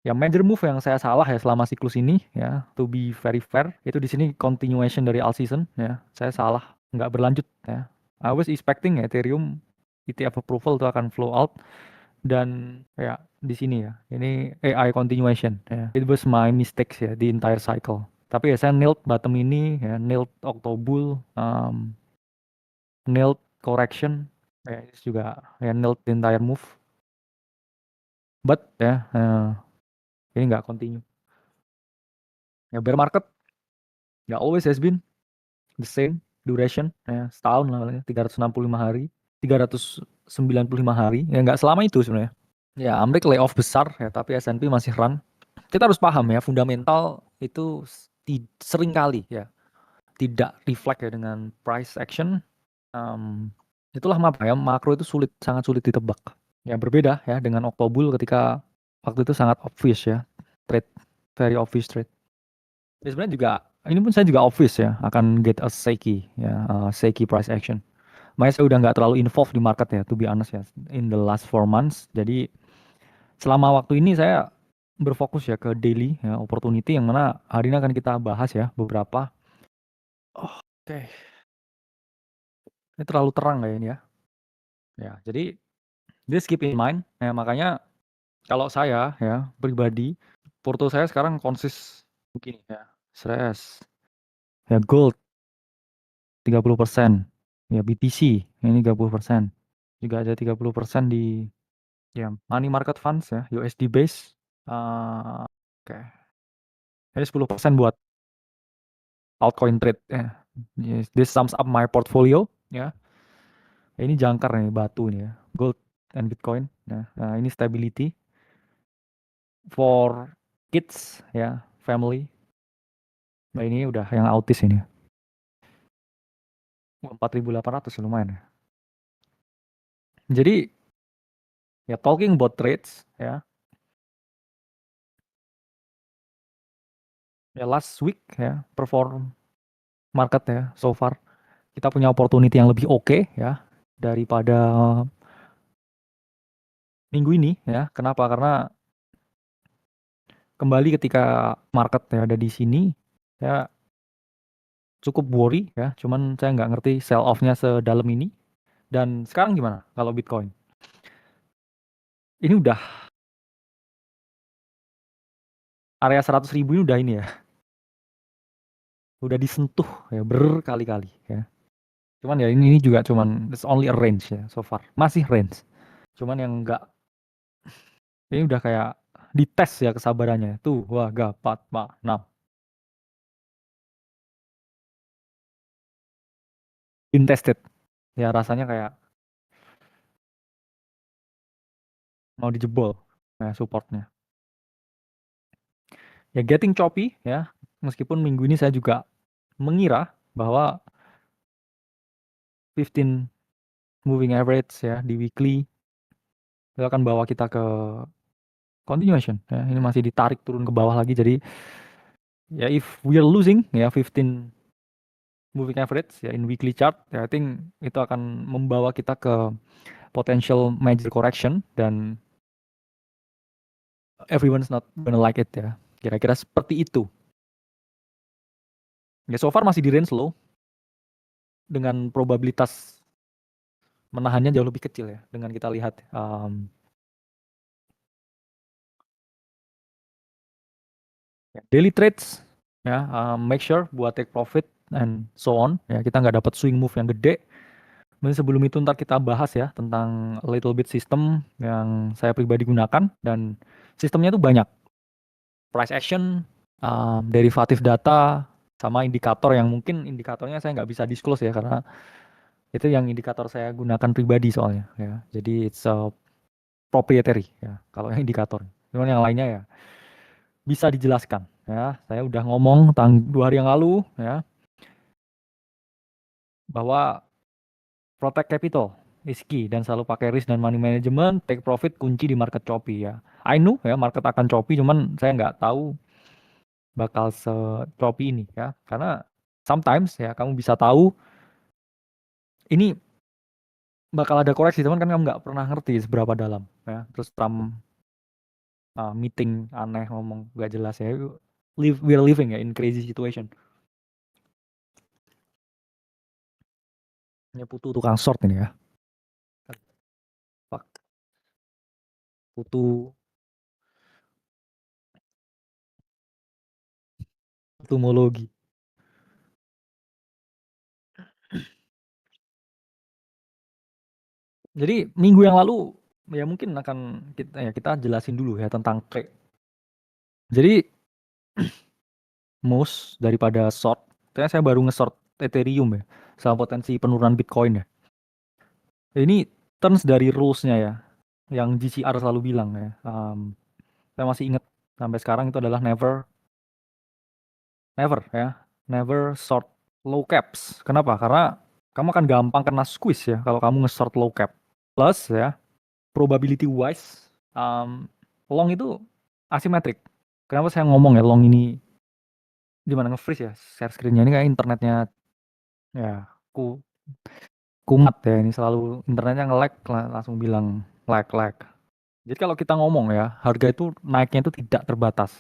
Ya major move yang saya salah ya selama siklus ini ya, to be very fair, itu di sini continuation dari all season ya. Saya salah, nggak berlanjut ya. I was expecting Ethereum ETF approval itu akan flow out dan ya di sini ya. Ini AI continuation ya. It was my mistakes ya di entire cycle. Tapi ya saya nailed bottom ini ya, nailed Octobull, nailed correction ya, ini juga ya nailed the entire move. But ya ini nggak continue. Ya bear market ya always has been the same duration ya, setahun lah paling, 365 hari, 395 hari ya, nggak selama itu sebenarnya ya. Amerika layoff besar ya, tapi S&P masih run. Kita harus paham ya, fundamental itu sering kali ya tidak reflect ya dengan price action. Itulah mengapa ya makro itu sangat sulit ditebak ya. Berbeda ya dengan Octobull ketika waktu itu sangat obvious ya, trade, very obvious trade. Ya, sebenarnya juga ini pun saya juga obvious ya akan get a shaky ya, shaky price action. Makanya saya udah nggak terlalu involved di market ya, to be honest ya, in the last 4 months. Jadi selama waktu ini saya berfokus ya ke daily ya, opportunity yang mana hari ini akan kita bahas ya beberapa. Oh, oke. Ini terlalu terang kayak ini ya. Ya, jadi just keep in mind ya, makanya kalau saya ya pribadi, porto saya sekarang begini ya. Stress. Ya gold 30%. Ya BTC ini 30%. Juga ada 30% di ya money market funds ya, USD base. Oke. Ini 10% buat altcoin trade ya. Yes, this sums up my portfolio ya. Ini jangkar nih, batu nih ya. Gold and Bitcoin. Nah, ini stability for kids ya, family. Nah, ini udah yang autis ini. 4.800 lumayan ya. Jadi ya talking about trades ya. Ya last week ya perform market ya so far. Kita punya opportunity yang lebih oke ya daripada minggu ini ya. Kenapa? Karena kembali ketika market ya ada di sini ya cukup worry ya. Cuman saya nggak ngerti sell off-nya sedalam ini. Dan sekarang gimana kalau Bitcoin? Ini udah area 100.000 ini udah ini ya. Udah disentuh ya berkali-kali ya. Cuman ya ini juga cuman it's only a range ya so far. Masih range. Cuman yang enggak, ini udah kayak dites ya kesabarannya. Tuh, wah gapat, Pak. Nah, intested. Ya rasanya kayak mau dijebol ya supportnya. Ya getting choppy ya. Meskipun minggu ini saya juga mengira bahwa 15 moving average ya di weekly itu akan bawa kita ke continuation ya. Ini masih ditarik turun ke bawah lagi. Jadi ya if we are losing ya 15 moving average ya in weekly chart ya, I think itu akan membawa kita ke potential major correction dan everyone's not gonna like it ya. Kira-kira seperti itu. Ya so far masih di range low dengan probabilitas menahannya jauh lebih kecil ya dengan kita lihat daily trades ya, make sure buat take profit and so on ya, kita nggak dapat swing move yang gede. Mungkin sebelum itu ntar kita bahas ya tentang a little bit system yang saya pribadi gunakan, dan sistemnya itu banyak, price action, derivative data, sama indikator yang mungkin indikatornya saya nggak bisa disclose ya karena itu yang indikator saya gunakan pribadi soalnya ya. Jadi it's a proprietary ya kalau yang indikator. Cuman yang lainnya ya bisa dijelaskan ya. Saya udah ngomong 2 hari yang lalu ya bahwa protect capital is key dan selalu pakai risk dan money management, take profit kunci di market choppy ya. I know ya market akan choppy, cuman saya nggak tahu bakal se-choppy ini ya. Karena sometimes ya kamu bisa tahu ini bakal ada koreksi, cuman kan kamu nggak pernah ngerti seberapa dalam ya. Terus Trump meeting aneh, ngomong nggak jelas ya. We are living ya in crazy situation. Ini Putu tukang short ini ya. Fuck. Putu Putumologi. Jadi minggu yang lalu ya mungkin akan kita jelasin dulu ya tentang jadi most daripada short, ternyata saya baru nge-short Ethereum ya, sama potensi penurunan Bitcoin ya. Ini terms dari rules-nya ya, yang GCR selalu bilang ya. Saya masih ingat sampai sekarang itu adalah never ya, never short low caps. Kenapa? Karena kamu akan gampang kena squeeze ya kalau kamu nge-short low cap. Plus ya, probability wise, long itu asymmetric. Kenapa saya ngomong ya long ini gimana nge-freeze ya share screen-nya ini kayak internetnya ya ku kumat ya, ini selalu internetnya nge-lag langsung bilang lag. Jadi kalau kita ngomong ya harga itu naiknya itu tidak terbatas.